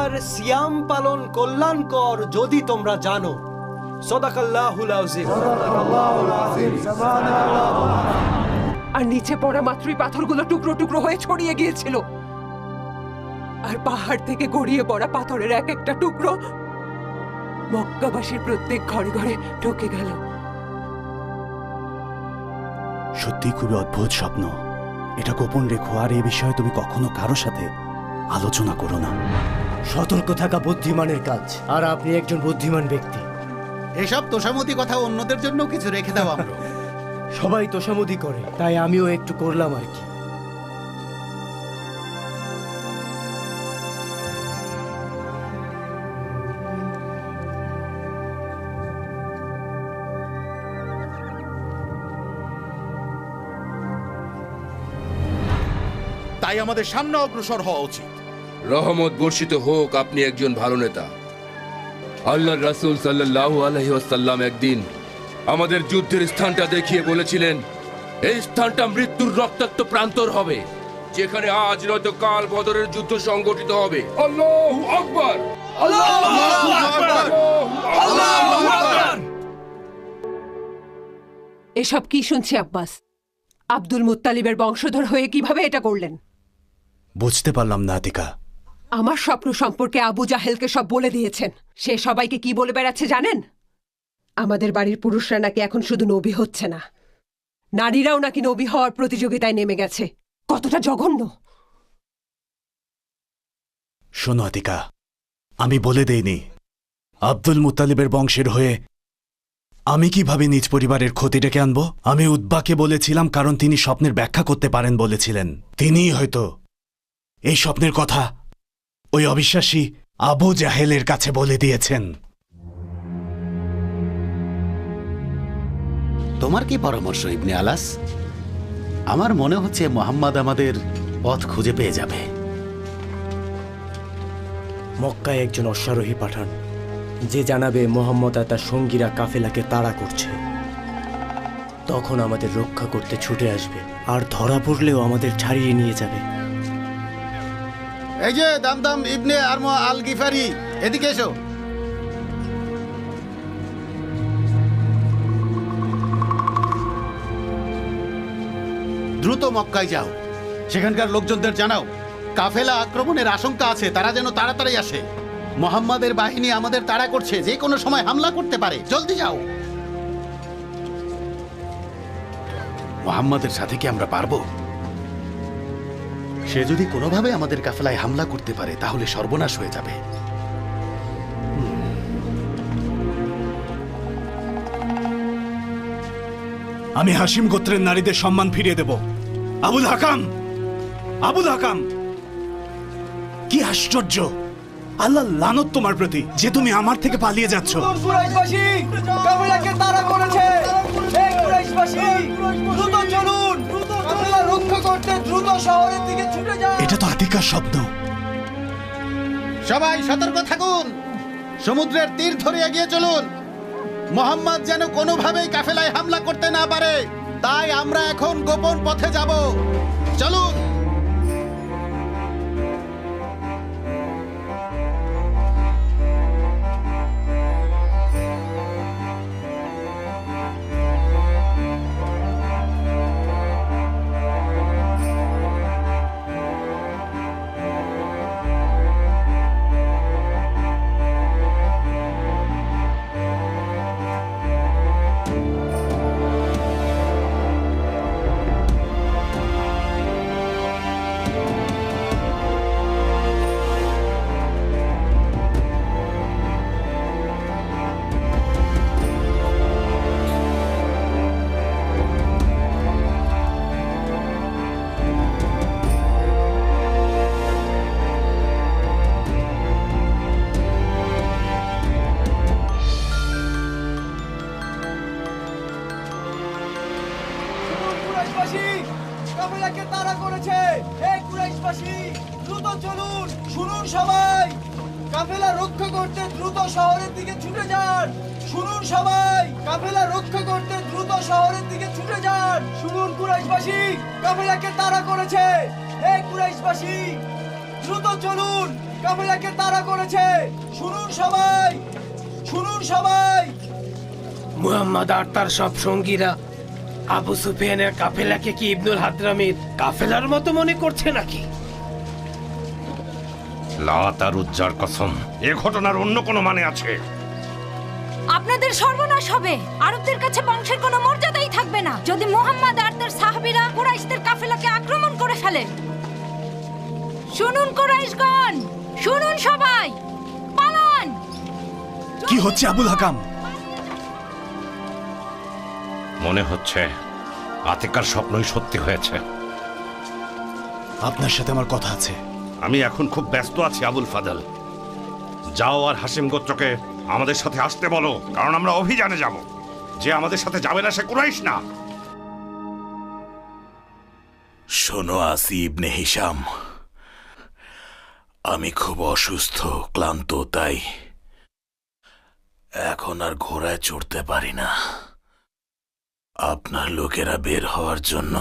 রোজার সিয়াম পালন কল্যাণকর যদি তোমরা জানো। সাদাকাল্লাহুল আযীম। আর নিচে পড়া মাত্রই পাথরগুলো টুকরো টুকরো হয়ে ছড়িয়ে গিয়েছিল, আর পাহাড় থেকে গড়িয়ে পড়া পাথরের এক একটা টুকরো মক্কাবাসীর প্রত্যেক ঘরে ঘরে ঢুকে গেল। সত্যি খুবই অদ্ভুত স্বপ্ন। এটা গোপন রেখো, আর এ বিষয়ে তুমি কখনো কারো সাথে আলোচনা করো না। সতর্ক থাকা বুদ্ধিমানের কাজ, আর আপনি একজন বুদ্ধিমান ব্যক্তি। এসব তোষামতি কথা অন্যদের জন্য কিছু রেখে দাও। আমরা সবাই তোষামোদি করে, তাই আমিও একটু করলাম আর কি। তাই আমাদের সামনে অগ্রসর হওয়া উচিত। রহমত বর্ষিত হোক, আপনি একজন ভালো নেতা। আল্লাহর রাসূল সাল্লাল্লাহু আলাইহি ওয়াসাল্লাম একদিন আমাদের যুদ্ধের স্থানটা দেখিয়ে বলেছিলেন, এই স্থানটা মৃত্যুর রক্তাক্ত প্রান্তর হবে, যেখানে আজ নয়তো কাল বদরের যুদ্ধ সংগঠিত হবে। আল্লাহু আকবার! আল্লাহু আকবার! আল্লাহু আকবার! এসব কি শুনছি আব্বাস? আব্দুল মুত্তালিবের বংশধর হয়ে কিভাবে এটা করলেন? বুঝতে পারলাম না আতিকা। আমার স্বপ্ন সম্পর্কে আবু জাহেলকে সব বলে দিয়েছেন। সে সবাইকে কি বলে বেড়াচ্ছে জানেন? আমাদের বাড়ির পুরুষরা নাকি এখন শুধু নবী হচ্ছে না, নারীরাও নাকি নবী হওয়ার প্রতিযোগিতায় নেমে গেছে। কতটা জঘন্য! শোনো আতিকা, আমি বলে দেইনি আব্দুল মুত্তালিবের বংশের হয়ে আমি কিভাবে নিজ পরিবারের ক্ষতি ডেকে আনবো। আমি উতবাকে বলেছিলাম, কারণ তিনি স্বপ্নের ব্যাখ্যা করতে পারেন বলেছিলেন। তিনিই হয়তো এই স্বপ্নের কথা ওই অবিশ্বাসী আবু জাহেলের কাছে বলে দিয়েছেন। তোমার কি পরামর্শ ইবনে আলাস? আমার মনে হচ্ছে মোহাম্মদ আমাদের পথ খুঁজে পেয়ে যাবে। মক্কায় একজন অশ্বারোহী পাঠান, যে জানাবে মোহাম্মদ আর তার সঙ্গীরা কাফেলাকে তাড়া করছে। তখন আমাদের রক্ষা করতে ছুটে আসবে, আর ধরা পড়লেও আমাদের ছাড়িয়ে নিয়ে যাবে। এই যে দামদাম ইবনে আরমা আল গিফারি, এদিকে এসো। দ্রুত মক্কায় যাও, সেখানকার লোকজনদের জানাও কাফেলা আক্রমণের আশঙ্কা আছে, তারা যেন তাড়াতাড়ি আসে। মোহাম্মদের বাহিনী আমাদের তাড়া করছে, যে কোনো সময় হামলা করতে পারে। জলদি যাও। মোহাম্মদের সাথে কি আমরা পারবো? সে যদি কোনোভাবে আমাদের কাফেলায় হামলা করতে পারে তাহলে সর্বনাশ হয়ে যাবে। আমি হাসিম গোত্রের নারীদের সম্মান ফিরিয়ে দেব। আবুল হাকাম, আবুল হাকাম, কি আশ্চর্য! আল্লাহ লানত তোমার প্রতি যে তুমি আমার থেকে পালিয়ে যাচ্ছ। এটা তো আতিকার শব্দ। সবাই সতর্ক থাকুন, সমুদ্রের তীর ধরে এগিয়ে চলুন। মোহাম্মদ যেন কোনোভাবেই কাফেলায় হামলা করতে না পারে, তাই আমরা এখন গোপন পথে যাব। চলুন। কাফেলাকে তাড়া করেছে। এই কুরাইশবাসী, দ্রুত চলুন। শুনুন সবাই, কাফেলা রক্ষা করতে দ্রুত শহরের দিকে ছুটে যান। শুনুন সবাই, কাফেলা রক্ষা করতে দ্রুত শহরের দিকে ছুটে যান। শুনুন কুরাইশবাসী, কাফেলাকে তাড়া করেছে। এই কুরাইশবাসী, দ্রুত চলুন। কাফেলাকে তাড়া করেছে। শুনুন সবাই, শুনুন সবাই। মুহাম্মদ আর তার সব সঙ্গীরা আবু সুফিয়ানের কাফেলাকে কি ইবনুল হাদরামির কাফেলার মতো মনে করছে নাকি? লাত আর উজ্জার কসম, এ ঘটনার অন্য কোনো মানে আছে? আপনাদের সর্বনাশ হবে। আরবদের কাছে বংশের কোনো মর্যাদাই থাকবে না যদি মুহাম্মদ আর তার সাহাবীরা কুরাইশদের কাফেলাকে আক্রমণ করে ফেলে। শুনুন কুরাইশগণ, শুনুন সবাই, পালান। কি হচ্ছে আবুল হাকাম? মনে হচ্ছে আতিকার স্বপ্নই সত্যি হয়েছে। আপনার সাথে আমার কথা আছে। আমি এখন খুব ব্যস্ত আছি আবুল ফাদল। যাও আর হাসিম গোত্রকে আমাদের সাথে আসতে বলো, কারণ আমরা অভিযানে যাব। যে আমাদের সাথে যাবে না সে কুরাইশ না। শোনো আসি ইবনে হিশাম, আমি খুব অসুস্থ, ক্লান্ত, তাই এখন আর ঘোড়ায় চড়তে পারি না। আপনার লোকেরা বের হওয়ার জন্য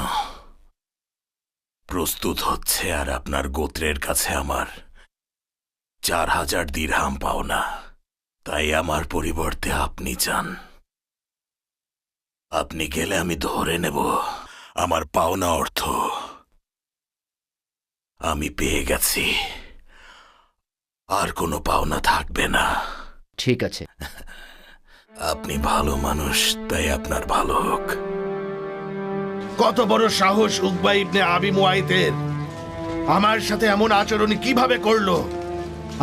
প্রস্তুত হচ্ছে, আর আপনার গোত্রের কাছে আমার 4000 দিরহাম পাওনা। তাই আমার পরিবর্তে আপনি চান। আপনি গেলে আমি ধরে নেব আমার পাওনা অর্থ। আমি পেয়ে গেছি, আর কোনো পাওনা থাকবে না। ঠিক আছে। আপনি ভালো মানুষ, তাই আপনার ভালো হোক। কত বড় সাহস উকবা ইবনে আবি মুয়াইতের! আমার সাথে এমন আচরণ কিভাবে করলো?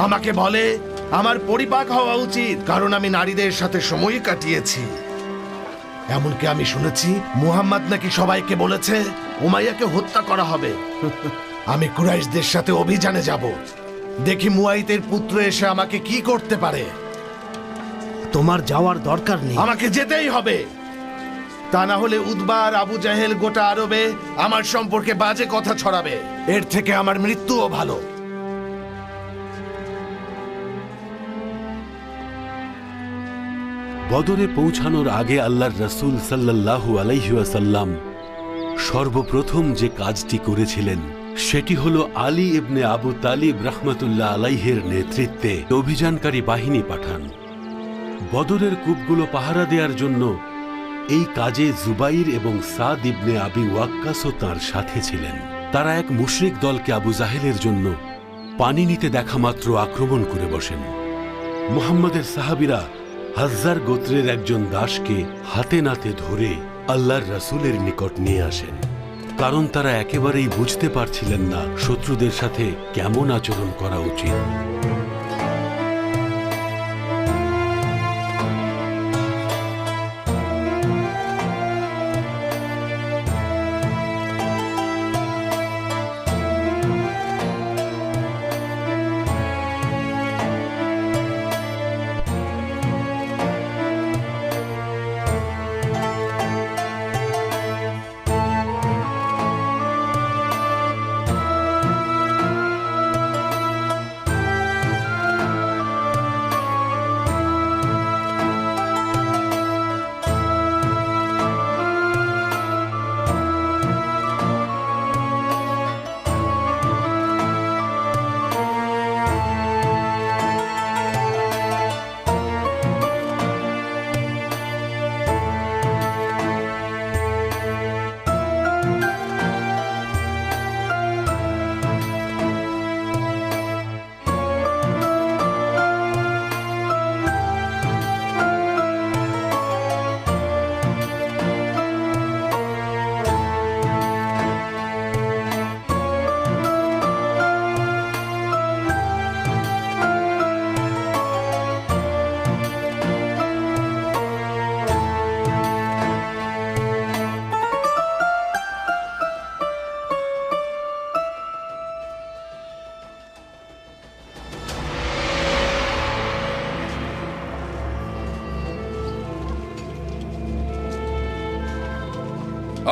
আমাকে বলে আমার পরিপাক হওয়া উচিত, কারণ আমি নারীদের সাথে সময় কাটিয়েছি। এমনকি আমি শুনেছি মুহাম্মদ নাকি সবাইকে বলেছে উমাইয়াকে হত্যা করা হবে। আমি কুরাইশদের সাথে অভিযানে যাব, দেখি মুয়াইতের পুত্র এসে আমাকে কি করতে পারে। তোমার যাওয়ার দরকার নেই। আমাকে যেতেই হবে, তা না হলে উতবা আর আবু জাহেল গোটা আরবে আমার সম্পর্কে বাজে কথা ছড়াবে। এর থেকে আমার মৃত্যুও ভালো। বদরে পৌঁছানোর আগে আল্লাহর রাসূল সাল্লাল্লাহু আলাইহি ওয়াসাল্লাম সর্বপ্রথম যে কাজটি করেছিলেন সেটি হল আলী ইবনে আবু তালিব রাহমাতুল্লাহ আলাইহির নেতৃত্বে অভিযানকারী বাহিনী পাঠান। বদরের কূপগুলো পাহারা দেওয়ার জন্য এই কাজে জুবাইর এবং সাদ ইবনে আবি ওয়াক্কাসও তাঁর সাথে ছিলেন। তারা এক মুশরিক দলকে আবু জাহেলের জন্য পানি নিতে দেখা মাত্র আক্রমণ করে বসেন। মুহাম্মদের সাহাবীরা হাজ্জার গোত্রের একজন দাসকে হাতে নাতে ধরে আল্লাহর রাসূলের নিকট নিয়ে আসেন, কারণ তারা একেবারেই বুঝতে পারছিলেন না শত্রুদের সাথে কেমন আচরণ করা উচিত।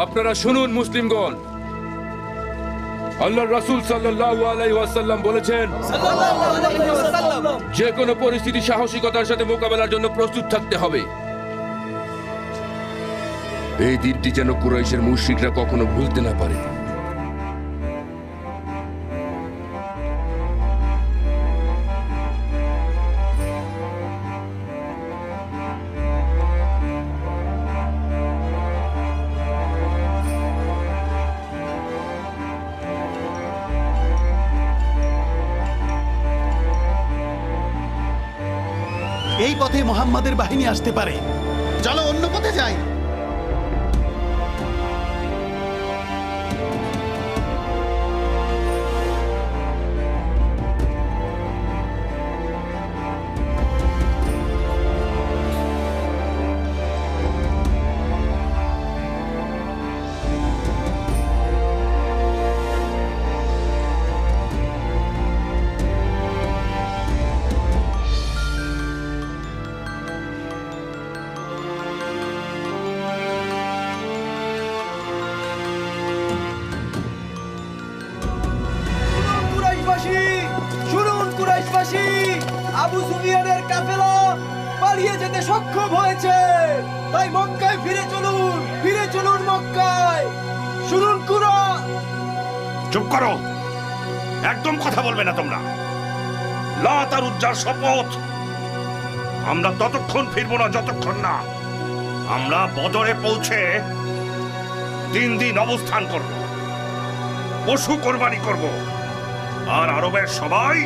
আপনারা শুনুন মুসলিমগণ, আল্লাহর রাসূল সাল্লাল্লাহু আলাইহি ওয়াসাল্লাম বলেছেন, যে কোনো পরিস্থিতি সাহসিকতার সাথে মোকাবেলার জন্য প্রস্তুত থাকতে হবে। এই দিনটি যেন কুরাইশের মুশরিকরা কখনো ভুলতে না পারে। এই পথে মোহাম্মদের বাহিনী আসতে পারে। চলো অন্য পথে যাই। কুরাইশবাসী, শুনুন কুরাইশবাসী, আবু সুফিয়ানের কাফেলা পালিয়ে যেতে সক্ষম হয়েছে। তাই মক্কায় ফিরে চলুন মক্কায়। শুনুন চুপ করো, একদম কথা বলবে না তোমরা। লাত আর উজ্জার শপথ, আমরা ততক্ষণ ফিরবো না যতক্ষণ না আমরা বদরে পৌঁছে 3 দিন অবস্থান করব, পশু কোরবানি করব, আর আরবের সবাই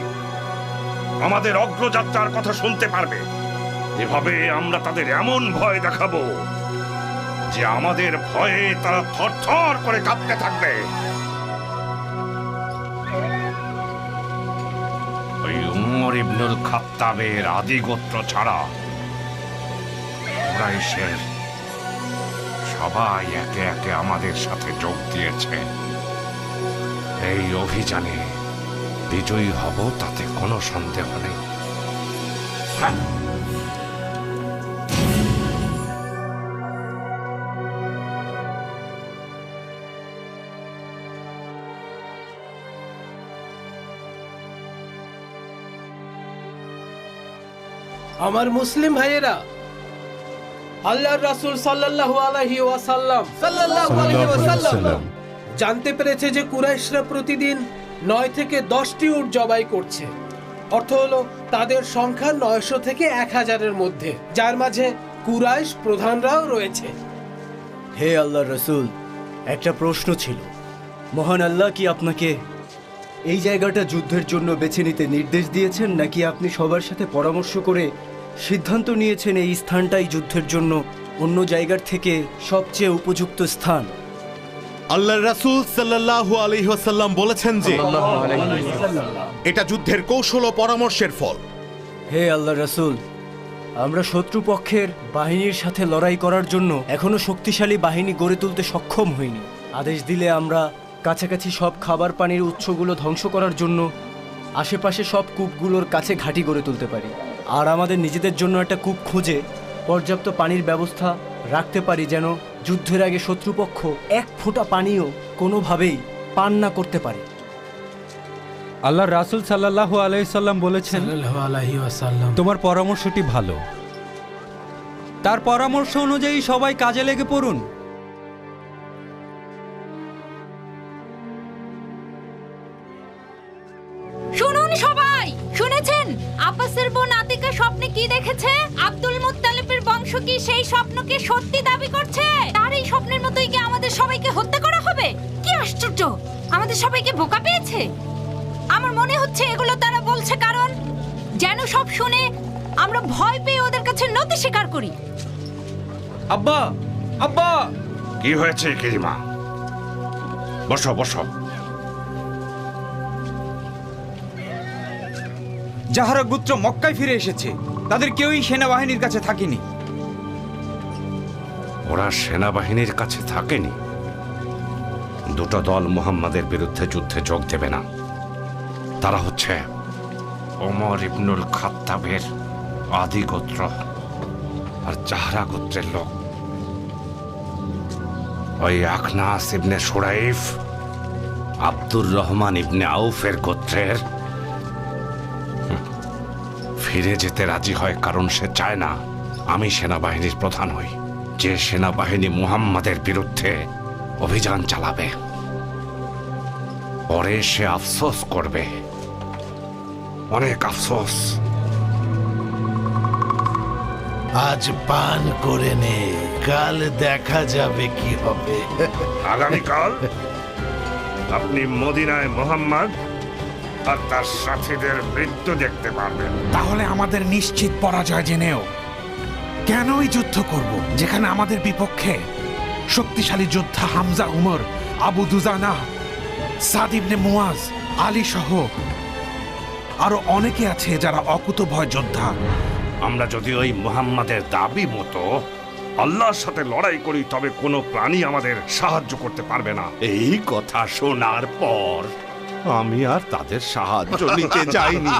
আমাদের অগ্রযাত্রার কথা শুনতে পারবে। এভাবে আমরা তাদের এমন ভয় দেখাবো যে আমাদের ভয়ে তারা থরথর করে কাঁপতে থাকবে। ওই উমর ইবনুল খাত্তাবের আদিগোত্র ছাড়া কুরাইশের সবাই একে একে আমাদের সাথে যোগ দিয়েছে। এই অভিযানে বিজয়ী হব তাতে কোনো সন্দেহ নেই। আমার মুসলিম ভাইয়েরা, আল্লাহর রাসূল সাল্লাল্লাহু আলাইহি ওয়াসাল্লাম জানতে পেরেছে যে কুরাইশরা প্রতিদিন 9 থেকে 10টি উট জবাই করছে। অর্থ হলো তাদের সংখ্যা 900 থেকে 1000-এর মধ্যে, যার মাঝে কুরাইশ প্রধানরাও রয়েছে। হে আল্লাহর রাসূল, একটা প্রশ্ন ছিল। মহান আল্লাহ কি আপনাকে এই জায়গাটা যুদ্ধের জন্য বেছে নিতে নির্দেশ দিয়েছেন, নাকি আপনি সবার সাথে পরামর্শ করে সিদ্ধান্ত নিয়েছেন এই স্থানটাই যুদ্ধের জন্য অন্য জায়গার থেকে সবচেয়ে উপযুক্ত স্থান? আল্লাহর রাসূল সাল্লাল্লাহু আলাইহি ওয়াসাল্লাম বলেছেন যে এটা যুদ্ধের কৌশল ও পরামর্শের ফল। হে আল্লাহর রাসূল, আমরা শত্রুপক্ষের বাহিনীর সাথে লড়াই করার জন্য এখনো শক্তিশালী বাহিনী গড়ে তুলতে সক্ষম হইনি। আদেশ দিলে আমরা কাছাকাছি সব খাবার পানির উৎসগুলো ধ্বংস করার জন্য আশেপাশে সব কূপগুলোর কাছে ঘাঁটি গড়ে তুলতে পারি, আর আমাদের নিজেদের জন্য একটা কূপ খুঁজে পর্যাপ্ত পানির ব্যবস্থা রাখতে পারি, যেন যুদ্ধের আগে শত্রুপক্ষ 1 ফোঁটা পানিও কোনোভাবেই পান না করতে পারে। আল্লাহর রাসূল সাল্লাল্লাহু আলাইহি সাল্লাম বলেছেন, তোমার পরামর্শটি ভালো। তার পরামর্শ অনুযায়ী সবাই কাজে লেগে পড়ুন। শুনুন সবাই, শুনেছেন আব্বাসের বোন আতিকা স্বপ্নে কি দেখেছে? আব্দুল মুত্তালিবের বংশ কি সেই স্বপ্নকে সত্যি দাবি করছে? তার এই স্বপ্নের মতোই কি আমাদের সবাইকে হত্যা করা হবে? কি আশ্চর্য, আমাদের সবাইকে বোকা পেয়েছে। আমার মনে হচ্ছে এগুলো তারা বলছে কারণ যেন সব শুনে আমরা ভয় পেয়ে ওদের কাছে নতি স্বীকার করি। আব্বা, আব্বা, কি হয়েছে কিরিমা? বসো বসো। যাহারা গোত্র মক্কায় ফিরে এসেছে তাদের কেউই সেনাবাহিনীর কাছে থাকেনি। ওরা সেনাবাহিনীর কাছে থাকেনি? দুটো দল মুহাম্মাদের বিরুদ্ধে যুদ্ধে যোগ দেবে না। তারা হচ্ছে ওমর ইবনুল খাত্তাবের আদি গোত্র আর জাহরা গোত্রের লোক। ওই আখনাস ইবনে সুরাইফ আব্দুর রহমান ইবনে আউফের গোত্রের ফিরে যেতে রাজি হয়, কারণ সে চায় না আমি সেনাবাহিনীর প্রধান হই। যে সেনাবাহিনী মুহাম্মাদের বিরুদ্ধে অভিযান চালাবে পরে সে আফসোস করবে, অনেক আফসোস। আজ পান করে নে, কাল দেখা যাবে কি হবে। আগামীকাল আপনি মদিনায় মুহাম্মদ আর তার সাথীদের মৃত্যু দেখতে পারবেন। তাহলে আমাদের নিশ্চিত পরাজয় জেনেও কেনই যুদ্ধ করব যেখানে আমাদের বিপক্ষে শক্তিশালী যোদ্ধা হামজা, উমর, আবু দুজানা, সাদ ইবনে মুয়াজ, আলী সহ আরো অনেকে আছে যারা অকুতভয় যোদ্ধা। আমরা যদি ওই মুহাম্মাদের দাবি মতো আল্লাহর সাথে লড়াই করি তবে কোনো প্রাণী আমাদের সাহায্য করতে পারবে না। এই কথা শোনার পর আমি আর তাদের সাহায্য নিতে যাইনি।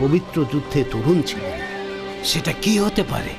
পবিত্র যুদ্ধে তরুণ ছিলেন, সেটা কি হতে পারে?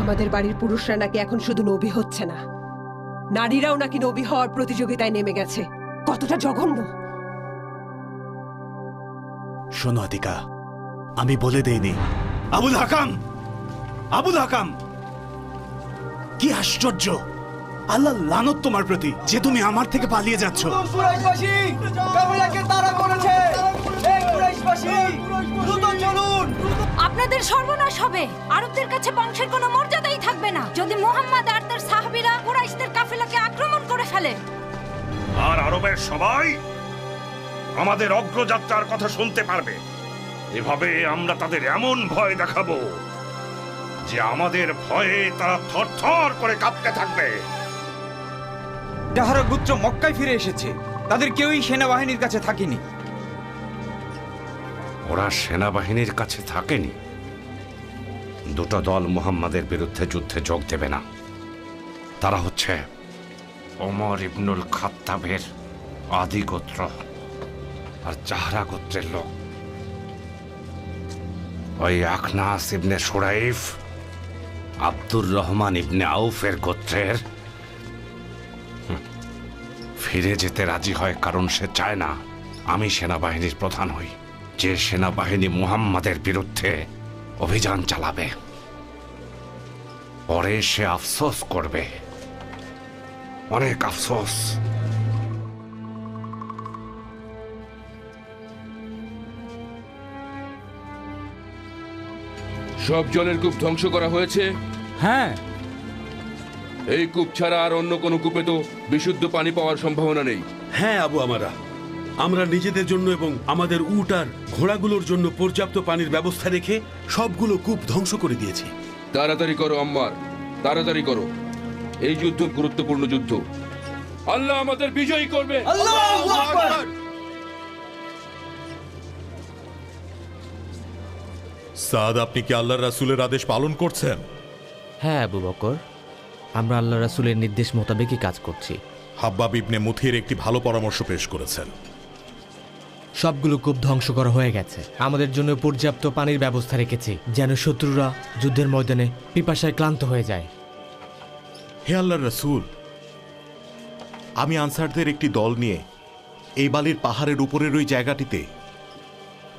আমাদের বাড়ির পুরুষরা নাকি এখন শুধু নবী হচ্ছে না, নারীরাও নাকি নবী হওয়ার প্রতিযোগিতায় নেমে গেছে। কতটা জঘন্য! শোনো আতিকা, আমি বলে দেইনি। আবুল হাকাম, আবুল হাকাম, কি আশ্চর্য! আল্লাহ লানত তোমার প্রতি যে তুমি আমার থেকে পালিয়ে যাচ্ছ। কুরাইশবাসী কাফেলাকে তাড়া করেছে। এই কুরাইশবাসী দ্রুত চলুন। আপনাদের সর্বনাশ হবে। আরবদের কাছে বংশের কোনো মর্যাদাই থাকবে না যদি মুহাম্মদ আর তার সাহাবীরা কুরাইশদের কাফেলাকে আক্রমণ করে ফেলে। আর আরবের সবাই আমাদের অগ্রযাত্রার কথা শুনতে পারবে। এভাবে আমরা তাদের এমন ভয় দেখাবো যে আমাদের ভয়ে তারা থরথর করে কাঁপতে থাকবে। যাহারা গোত্র মক্কায় ফিরে এসেছে তাদের কেউই সেনাবাহিনীর কাছে থাকেনি। ওরা সেনাবাহিনীর কাছে থাকেনি। দুটো দল মুহাম্মাদের বিরুদ্ধে যুদ্ধে যোগ দেবে না। তারা হচ্ছে ওমর ইবনুল খাত্তাবের আদি গোত্র আর জাহরা গোত্রের লোক। ওই আখনাস ইবনে সুরাইফ আব্দুর রহমান ইবনে আউফের গোত্রের ফিরে যেতে রাজি হয়, কারণ সে চায় না আমি সেনাবাহিনীর প্রধান হই। যে সেনাবাহিনী মুহাম্মাদের বিরুদ্ধে অভিযান চালাবে পরে সে আফসোস করবে, অনেক আফসোস। সব জলের কূপ ধ্বংস করা হয়েছে। হ্যাঁ, এই কূপ ছাড়া আর অন্য কোনো কূপে তো বিশুদ্ধ পানি পাওয়ার সম্ভাবনা নেই। হ্যাঁ আবু আমারা, আমরা নিজেদের জন্য এবং আমাদের উট আর ঘোড়াগুলোর জন্য পর্যাপ্ত পানির ব্যবস্থা রেখে সবগুলো কূপ ধ্বংস করে দিয়েছি। তাড়াতাড়ি করো আম্মার, তাড়াতাড়ি করো। এই যুদ্ধ গুরুত্বপূর্ণ যুদ্ধ। আল্লাহ আমাদের বিজয়ী করবে। আল্লাহু আকবার। সাদ, আপনি কি আল্লাহর রাসূলের আদেশ পালন করছেন? হ্যাঁ আবু বকর, আমরা আল্লাহ রাসূলের নির্দেশ মোতাবেকই কাজ করছি। হাব্বাব ইবনে মুথির একটি ভালো পরামর্শ পেশ করেছেন। সবগুলো কূপ ধ্বংস করা হয়ে গেছে। আমাদের জন্য পর্যাপ্ত পানির ব্যবস্থা রেখেছি যেন শত্রুরা যুদ্ধের ময়দানে পিপাসায় ক্লান্ত হয়ে যায়। হে আল্লাহর রাসূল, আমি আনসারদের একটি দল নিয়ে এই বালির পাহাড়ের উপরের ওই জায়গাটিতে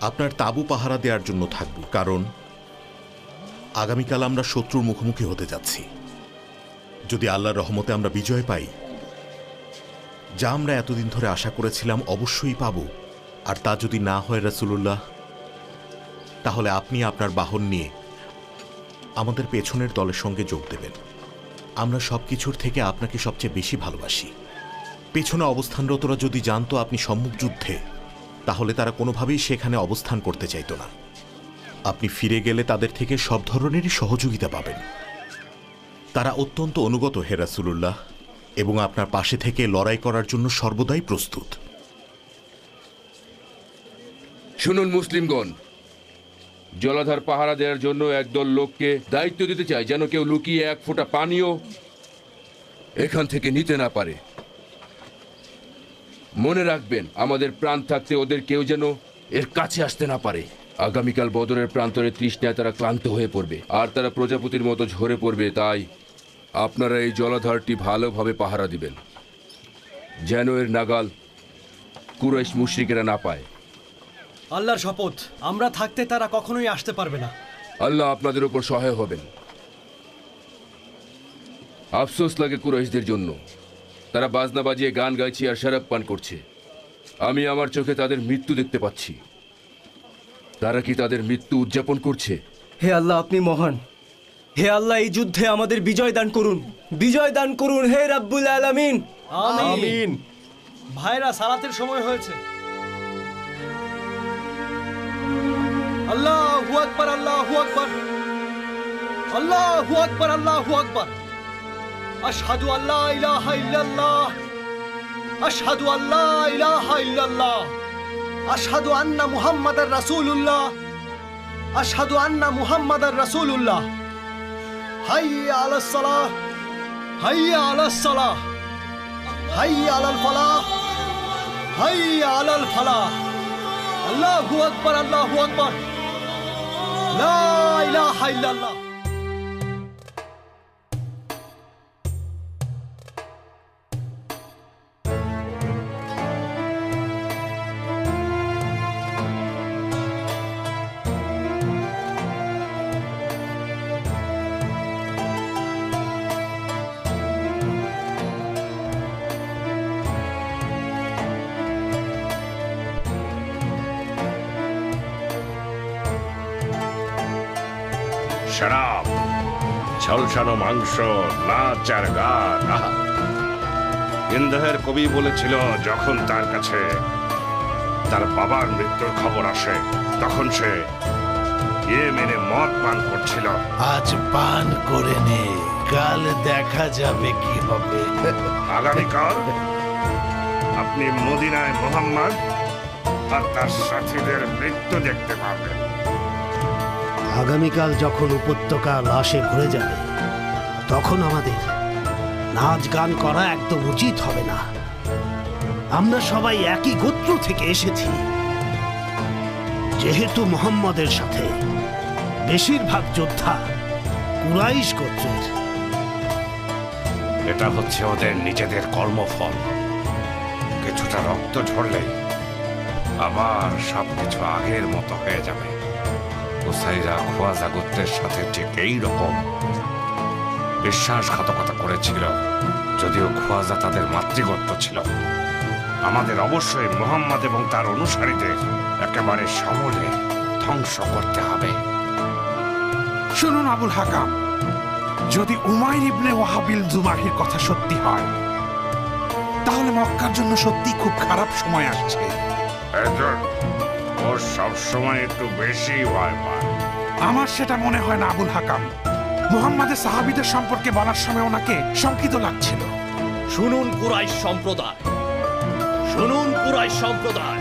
আপনার তাঁবু পাহারা দেওয়ার জন্য থাকব, কারণ আগামীকাল আমরা শত্রুর মুখোমুখি হতে যাচ্ছি। যদি আল্লাহর রহমতে আমরা বিজয় পাই, যা আমরা এতদিন ধরে আশা করেছিলাম অবশ্যই পাব, আর তা যদি না হয় রাসূলুল্লাহ, তাহলে আপনি আপনার বাহন নিয়ে আমাদের পেছনের দলের সঙ্গে যোগ দেবেন। আমরা সবকিছুর থেকে আপনাকে সবচেয়ে বেশি ভালোবাসি। পেছনে অবস্থানরতরা যদি জানতো আপনি সম্মুখ যুদ্ধে, তাহলে তারা কোনোভাবেই সেখানে অবস্থান করতে চাইত না। আপনি ফিরে গেলে তাদের থেকে সব ধরনেরই সহযোগিতা পাবেন। তারা অত্যন্ত অনুগত হে রাসূলুল্লাহ, এবং আপনার পাশে থেকে লড়াই করার জন্য সর্বদাই প্রস্তুত। শুনুন মুসলিমগণ, জলাধার পাহারা দেওয়ার জন্য একদল লোককে দায়িত্ব দিতে চাই, যেন কেউ লুকিয়ে এক ফোঁটা পানিও এখান থেকে নিতে না পারে। মনে রাখবেন, আমাদের প্রাণ থাকতে ওদের কেউ যেন এর কাছে আসতে না পারে। আগামীকাল বদরের প্রান্তরে তৃষ্ণায় তারা ক্লান্ত হয়ে পড়বে, আর তারা প্রজাপতির মতো ঝরে পড়বে। তাই আপনারা এই জলাধারটি ভালোভাবে পাহারা দিবেন, যেন এর নাগাল কুরাইশ মুশরিকেরা না পায়। আল্লাহর শপথ, আমরা থাকতে তারা কখনোই আসতে পারবে না। আল্লাহ আপনাদের উপর সহায় হবেন। আফসোস লাগে কুরাইশদের জন্য, তারা বাজনা বাজিয়ে গান গাইছে আর শরাব পান করছে। আমি আমার চোখে তাদের মৃত্যু দেখতে পাচ্ছি। তারা কি তাদের মৃত্যু উদযাপন করছে? হে আল্লাহ, আপনি মহান। হে আল্লাহ, এই যুদ্ধে আমাদের বিজয় দান করুন, বিজয় দান করুন হে রাব্বুল আলামিন। আমিন। ভাইরা, সালাতের সময় হয়েছে। আল্লাহু আকবার, আল্লাহু আকবার, আল্লাহু আকবার, আল্লাহু আকবার। আশহাদু আল্লা ইলাহা ইল্লাল্লাহ, আশহাদু আল্লা ইলাহা ইল্লাল্লাহ, আশহাদু আন্না মুহাম্মাদার রাসূলুল্লাহ, আশহাদু আন্না মুহাম্মাদার রাসূলুল্লাহ। হাইয়া আলাস সালাহ, হাইয়া আলাস সালাহ, হাইয়া আলাল ফালাহ, হাইয়া আলাল ফালাহ। আল্লাহু আকবার, আল্লাহু আকবার, লা ইলাহা ইল্লাল্লাহ। শরাব, ঝলসানো মাংস, নাচ আর গান। ইন্দাহের কবি বলেছিল, যখন তার কাছে তার বাবার মৃত্যুর খবর আসে, তখন সে ইয়েমেনে মদ পান করছিল। আজ পান করে নে, কাল দেখা যাবে কি হবে। আগামীকাল আপনি মদিনায় মুহাম্মদ আর তার সাথীদের মৃত্যু দেখতে পাবেন। আগামীকাল যখন উপত্যকা লাশে ভরে যাবে, তখন আমাদের নাচ গান করা একদম উচিত হবে না। আমরা সবাই একই গোত্র থেকে এসেছি। যেহেতু মুহাম্মদের সাথে বেশিরভাগ যোদ্ধা কুরাইশ গোত্রের, এটা হচ্ছে ওদের নিজেদের কর্মফল। কিছুটা রক্ত ঝরলে আবার সবকিছু আগের মতো হয়ে যাবে। কুসাইরা খোয়াজা গোত্রের সাথে ঠিক এই রকম বিশ্বাসঘাতকতা করেছিল। যদিও খোয়াজা তাদের মাতৃগোত্র ছিল, আমাদের অবশ্যই মুহাম্মদ এবং তার অনুসারীদের একেবারে সমূলে ধ্বংস করতে হবে। শুনুন আবুল হাকাম, যদি উমাইর ইবনে ওয়াহাবিল জুমাহির কথা সত্যি হয়, তাহলে মক্কার জন্য সত্যি খুব খারাপ সময় আসছে। ও সবসময় একটু বেশি ভয় পায়। আমার সেটা মনে হয় না আবুল হাকাম। মুহাম্মাদের সাহাবীদের সম্পর্কে বলার সময় ওনাকে শঙ্কিত লাগছিল। শুনুন কুরাইশ সম্প্রদায়, শুনুন কুরাইশ সম্প্রদায়,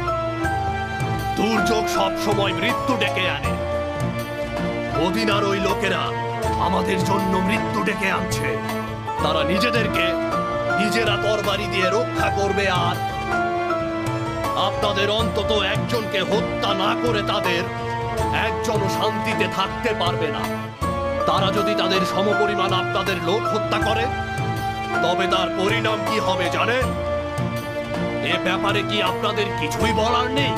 দুর্যোগ সব সময় মৃত্যু ডেকে আনে। মদিনার ওই লোকেরা আমাদের জন্য মৃত্যু ডেকে আনছে। তারা নিজেদেরকে নিজেরা তরবারি দিয়ে রক্ষা করবে, আর আপনাদের অন্তত একজনকে হত্যা না করে তাদের একজনও শান্তিতে থাকতে পারবে না। তারা যদি তাদের সমপরিমাণ আপনাদের লোক হত্যা করে, তবে তার পরিণাম কি হবে জানেন? এ ব্যাপারে কি আপনাদের কিছুই বলার নেই?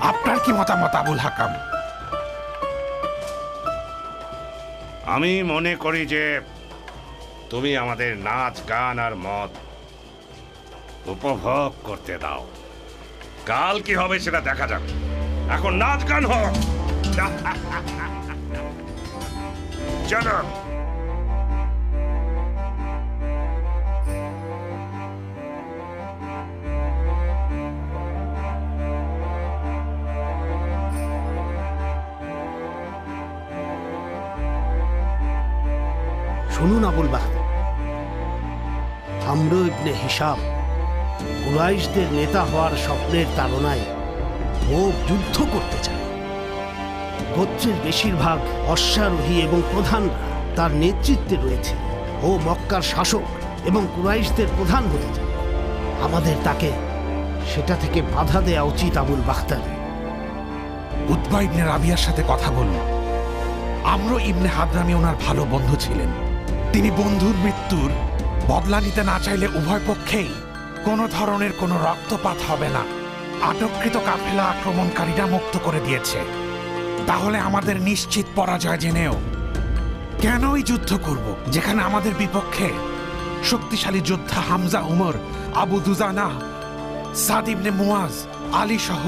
আপনার কি মতামত আবুল হাকাম? আমি মনে করি যে তুমি আমাদের নাচ গান আর মদ উপভোগ করতে দাও। কাল কি হবে সেটা দেখা যাবে। এখন নাচ গান হোক। চলো। শুনুন আবুল বাহদুর, আমর ইবনে হিসাম কুরাইশদের নেতা হওয়ার স্বপ্নের তাড়নায় ও যুদ্ধ করতে চায়। গোত্রের বেশিরভাগ অশ্বারোহী এবং প্রধানরা তার নেতৃত্বে রয়েছে। ও মক্কার শাসক এবং কুরাইশদের প্রধান হতে চায়। আমাদের তাকে সেটা থেকে বাধা দেওয়া উচিত আবুল বাখতার। উতবা ইবনে রাবিয়ার সাথে কথা বলুন। আমর ইবনে হাদরামি ওনার ভালো বন্ধু ছিলেন। তিনি বন্ধুর মৃত্যুর বদলা নিতে না চাইলে উভয় পক্ষেই কোনো ধরনের কোনো রক্তপাত হবে না। আটককৃত কাফেলা আক্রমণকারীরা মুক্ত করে দিয়েছে। তাহলে আমাদের নিশ্চিত পরাজয় জেনেও কেনই যুদ্ধ করব যেখানে আমাদের বিপক্ষে শক্তিশালী যোদ্ধা হামজা উমর, আবু দুজানা, সাদ ইবনে মুয়াজ, আলী সহ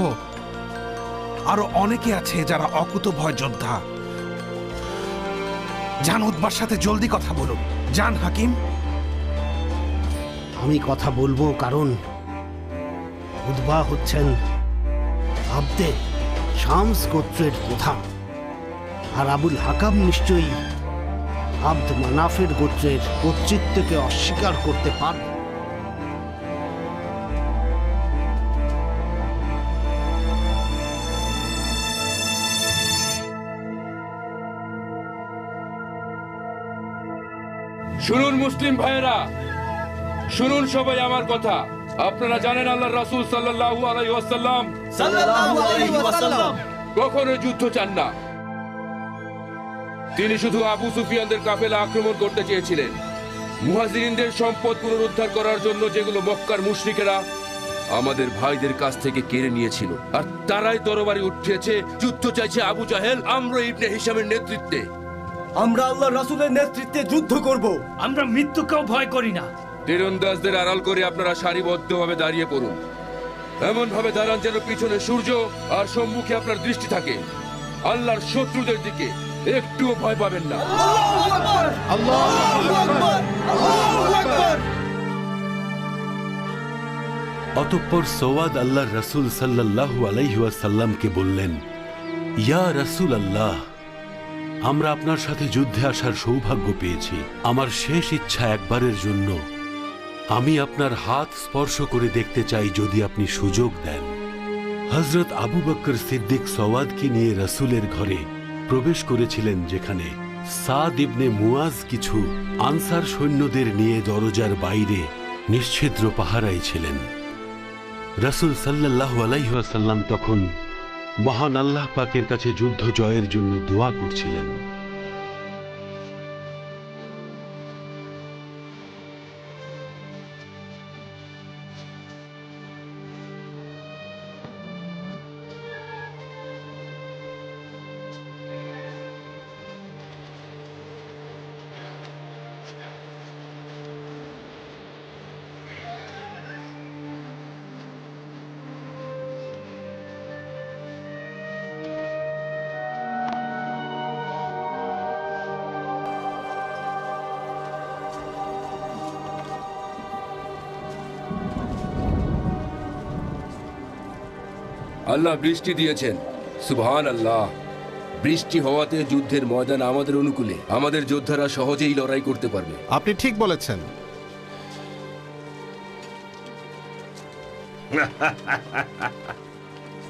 আরো অনেকে আছে যারা অকুতভয় যোদ্ধা। যান উতবার সাথে জলদি কথা বলুন। যান হাকিম। আমি কথা বলবো কারণ উতবা হচ্ছেন আব্দে শামস গোত্রের প্রধান, আর আবুল হাকাম নিশ্চয়ই আব্দ মানাফের গোত্রের কর্তৃত্বকে অস্বীকার করতে পারবে। শুনুন মুসলিম ভাইয়েরা, শুনুন সবাই আমার কথা। আপনারা জানেন আল্লাহর রাসূল সাল্লাল্লাহু আলাইহি ওয়াসাল্লাম কখনো যুদ্ধ চান না। তিনি শুধু আবু সুফিয়ানদের কাফেলা আক্রমণ করতে চেয়েছিলেন। মুহাজিরিনদের সম্পদ পুনরুদ্ধার করার জন্য যেগুলো মক্কার মুশরিকেরা আমাদের ভাইদের কাছ থেকে কেড়ে নিয়েছিল, আর তারাই তরবারি উঠিয়েছে, যুদ্ধ চাইছে আবু জাহেল, আমর ইবনে হিশামের নেতৃত্বে। আমরা আল্লাহর রাসূলের নেতৃত্বে যুদ্ধ করব। আমরা মৃত্যুকেও ভয় করি না। তীরন্দাজদের আড়াল করে আপনারা সারিবদ্ধভাবে দাঁড়িয়ে পড়ুন। এমন ভাবে দাঁড়ান যেন পিছনে সূর্য আর সম্মুখে আপনার দৃষ্টি থাকে। আল্লাহর শত্রুদের দিকে একটুও ভয় পাবেন না। অতঃপর সওয়াদ আল্লাহর রাসূল সাল্লাল্লাহু আলাইহি ওয়াসাল্লামকে বললেন, ইয়া রাসূল আল্লাহ, আমরা আপনার সাথে যুদ্ধে আসার সৌভাগ্য পেয়েছি। আমার শেষ ইচ্ছা একবারের জন্য আমি আপনার হাত স্পর্শ করে দেখতে চাই, যদি আপনি সুযোগ দেন। হযরত আবু বকর সিদ্দিক সওয়াদকে নিয়ে রাসূলের ঘরে প্রবেশ করেছিলেন, যেখানে সাদ ইবনে মুয়াজ কিছু আনসার সৈন্যদের নিয়ে দরজার বাইরে নিশ্ছিদ্র পাহারায় ছিলেন। রাসূল সাল্লাল্লাহু আলাইহি ওয়াসাল্লাম তখন মহান আল্লাহ পাকের কাছে যুদ্ধ জয়ের জন্য দোয়া করছিলেন। আল্লাহ বৃষ্টি দিয়েছেন, সুবহান আল্লাহ। বৃষ্টি হওয়াতে যুদ্ধের ময়দান আমাদের অনুকূলে, আমাদের যোদ্ধারা সহজেই লড়াই করতে পারবে। আপনি ঠিক বলেছেন।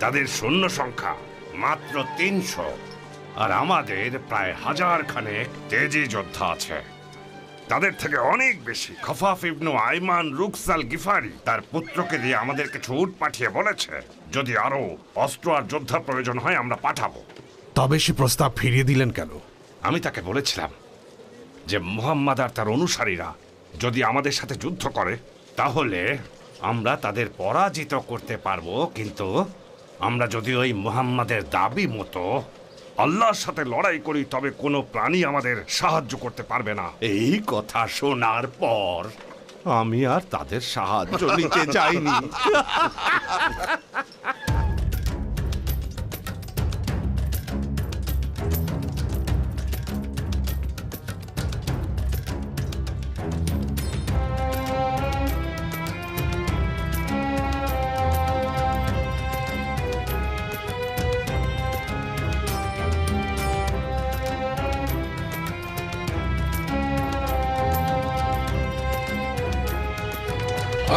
তাদের সৈন্য সংখ্যা মাত্র 300, আর আমাদের প্রায় 1000 খানেক তেজি যোদ্ধা আছে। তাদের থেকে অনেক বেশি খফাফ ইবনু আইমান রুকসাল গিফারি তার পুত্রকে দিয়ে আমাদের কিছু উট পাঠিয়ে বলেছে, যদি আরো অস্ত্র আর যোদ্ধা প্রয়োজন হয় আমরা পাঠাবো। তবে সে প্রস্তাব ফিরিয়ে দিলেন কেন? আমি তাকে বলেছিলাম যে মুহাম্মদ আর তার অনুসারীরা যদি আমাদের সাথে যুদ্ধ করে তাহলে আমরা তাদের পরাজিত করতে পারবো, কিন্তু আমরা যদি ওই মুহাম্মাদের দাবি মতো আল্লাহর সাথে লড়াই করি তবে কোনো প্রাণী আমাদের সাহায্য করতে পারবে না। এই কথা শোনার পর আমি আর তাদের সাহায্য নিতে চাইনি।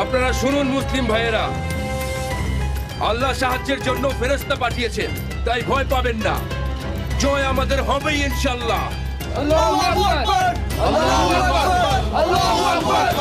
আপনারা শুনুন মুসলিম ভাইয়েরা, আল্লাহ সাহায্যের জন্য ফেরেশতা পাঠিয়েছেন, তাই ভয় পাবেন না। জয় আমাদের হবেই ইনশাআল্লাহ। আল্লাহু আকবার, আল্লাহু আকবার, আল্লাহু আকবার।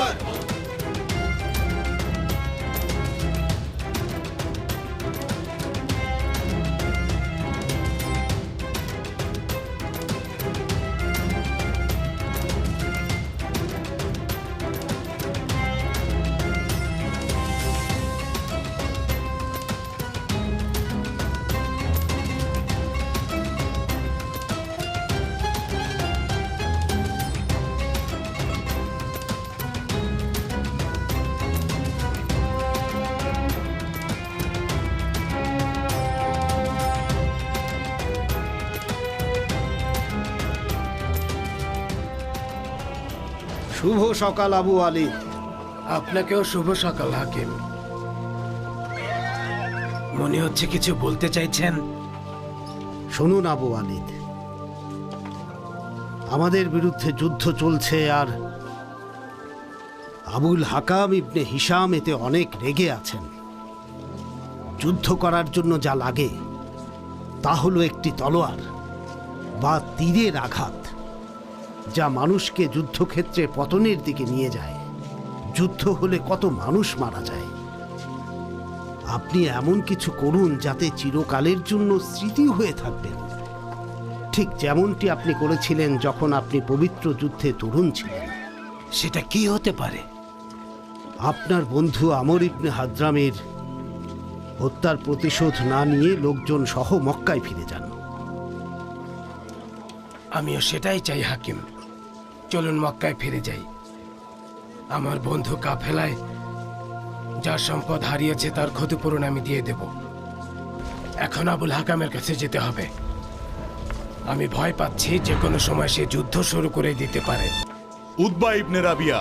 শুভ সকাল আবু আলী। আপনাকেও শুভ সকাল হাকিম। মনে হচ্ছে কিছু বলতে চাইছেন। শুনুন আবু আলিদ, আমাদের বিরুদ্ধে যুদ্ধ চলছে আর আবুল হাকাম ইবনে হিশাম এতে অনেক রেগে আছেন। যুদ্ধ করার জন্য যা লাগে তা হলো একটি তলোয়ার বা তীরের আঘাত, যা মানুষকে যুদ্ধক্ষেত্রে পতনের দিকে নিয়ে যায়। যুদ্ধ হলে কত মানুষ মারা যায়। আপনি এমন কিছু করুন যাতে চিরকালের জন্য স্মৃতি হয়ে থাকবেন, ঠিক যেমনটি আপনি করেছিলেন যখন আপনি পবিত্র যুদ্ধে তরুণ ছিলেন। সেটা কি হতে পারে? আপনার বন্ধু আমর ইবনে হাদ্রামের হত্যার প্রতিশোধ না নিয়ে লোকজন সহ মক্কায় ফিরে যান। আমিও সেটাই চাই হাকিম। চলুন মক্কায় ফিরে যাই। আমার বন্ধু কাফেলায় যার সম্পদ হারিয়েছে তার ক্ষতিপূরণ আমি দিয়ে দেব। এখন আবুল হাকামের কাছে যেতে হবে। আমি ভয় পাচ্ছি যে কোনো সময় সে যুদ্ধ শুরু করে দিতে পারে। উতবা ইবনে রাবিয়া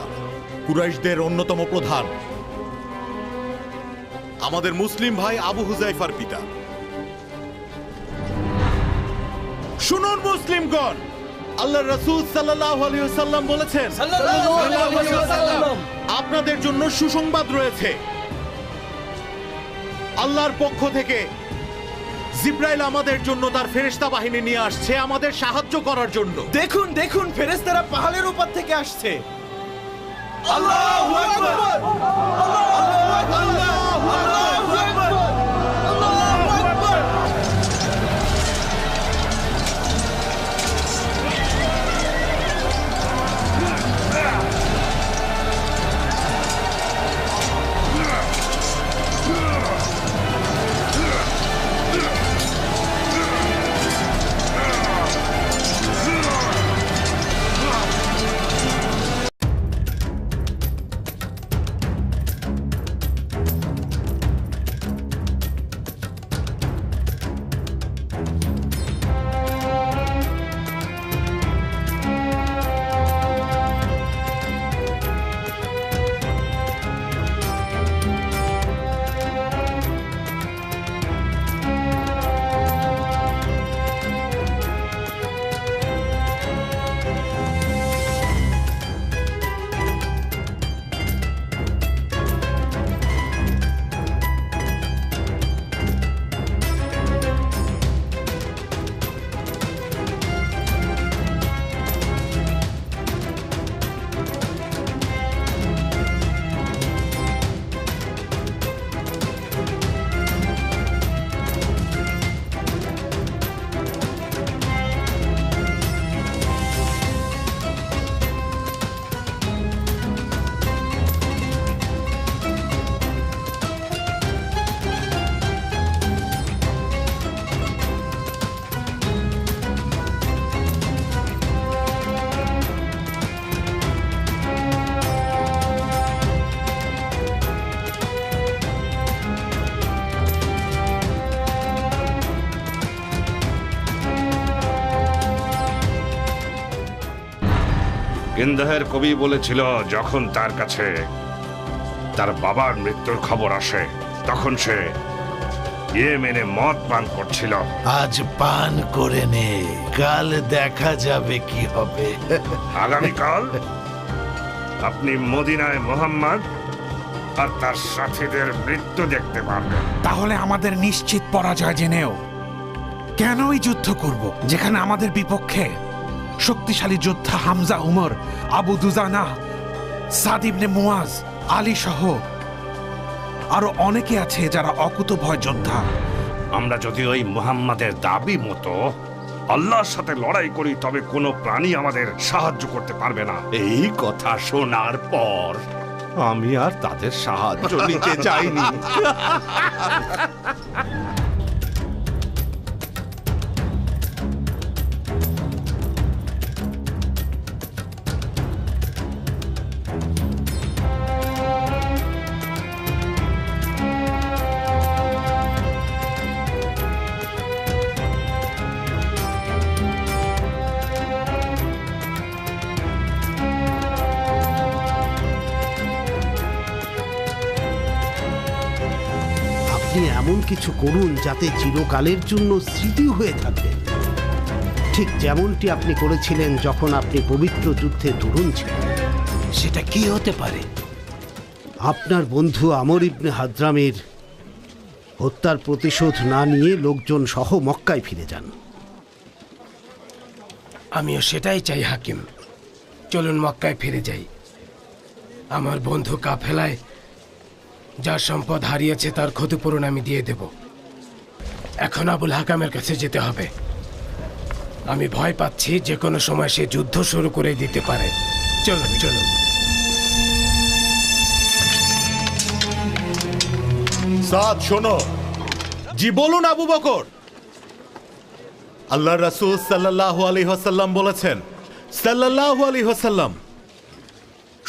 কুরাইশদের অন্যতম প্রধান, আমাদের মুসলিম ভাই আবু হুজাইফার পিতা। শুনুন মুসলিমগণ, আল্লাহ রাসূল সাল্লাল্লাহু আলাইহি ওয়াসাল্লাম বলেছেন আপনাদের জন্য সুসংবাদ রয়েছে। আল্লাহর পক্ষ থেকে জিব্রাইল আমাদের জন্য তার ফেরেশতা বাহিনী নিয়ে আসছে আমাদের সাহায্য করার জন্য। দেখুন দেখুন, ফেরেশতারা পাহাড়ের উপর থেকে আসছে। আল্লাহু আকবার, আল্লাহু আকবার, আল্লাহু আকবার, আল্লাহু আকবার। কিন্দাহের কবি বলেছিল, যখন তার কাছে তার বাবার মৃত্যুর খবর আসে তখন সে ইয়েমেনে মদ পান করছিল। আজ পান করে নে, কাল দেখা যাবে কি হবে। আগামীকাল আপনি মদিনায় মোহাম্মদ আর তার সাথীদের মৃত্যু দেখতে পারবেন। তাহলে আমাদের নিশ্চিত পরাজয় জেনেও কেনই যুদ্ধ করব, যেখানে আমাদের বিপক্ষে শক্তিশালী যোদ্ধা হামজা উমর, আবু দুজানা, সাদ ইবনে মুয়াজ, আলী সহ আরো অনেকে আছে যারা অকুতভয় যোদ্ধা। আমরা যদি ওই মুহাম্মাদের দাবি মতো আল্লাহর সাথে লড়াই করি তবে কোনো প্রাণী আমাদের সাহায্য করতে পারবে না। এই কথা শোনার পর আমি আর তাদের সাহায্য নিতে চাইনি। আপনি এমন কিছু করুন যাতে চিরকালের জন্য স্মৃতি হয়ে থাকবে, ঠিক যেমনটি আপনি করেছিলেন যখন আপনি পবিত্র যুদ্ধে তরুণ ছিলেন। সেটা কি হতে পারে? আপনার বন্ধু আমর ইবনে হাদ্রামের হত্যার প্রতিশোধ না নিয়ে লোকজন সহ মক্কায় ফিরে যান। আমিও সেটাই চাই হাকিম। চলুন মক্কায় ফিরে যাই। আমার বন্ধু কাফেলায় যার সম্পদ হারিয়েছে তার ক্ষতিপূরণ আমি দিয়ে দেব। এখন আবুল হাকামের কাছে যেতে হবে। আমি ভয় পাচ্ছি যে কোনো সময় সে যুদ্ধ শুরু করে দিতে পারে। চলুন চলুন। সাদ শোনো। জি বলুন আবু বকর। আল্লাহর রাসূল সাল্লাল্লাহু আলাইহি ওয়াসাল্লাম বলেছেন, সাল্লাল্লাহু আলাইহি ওয়াসাল্লাম,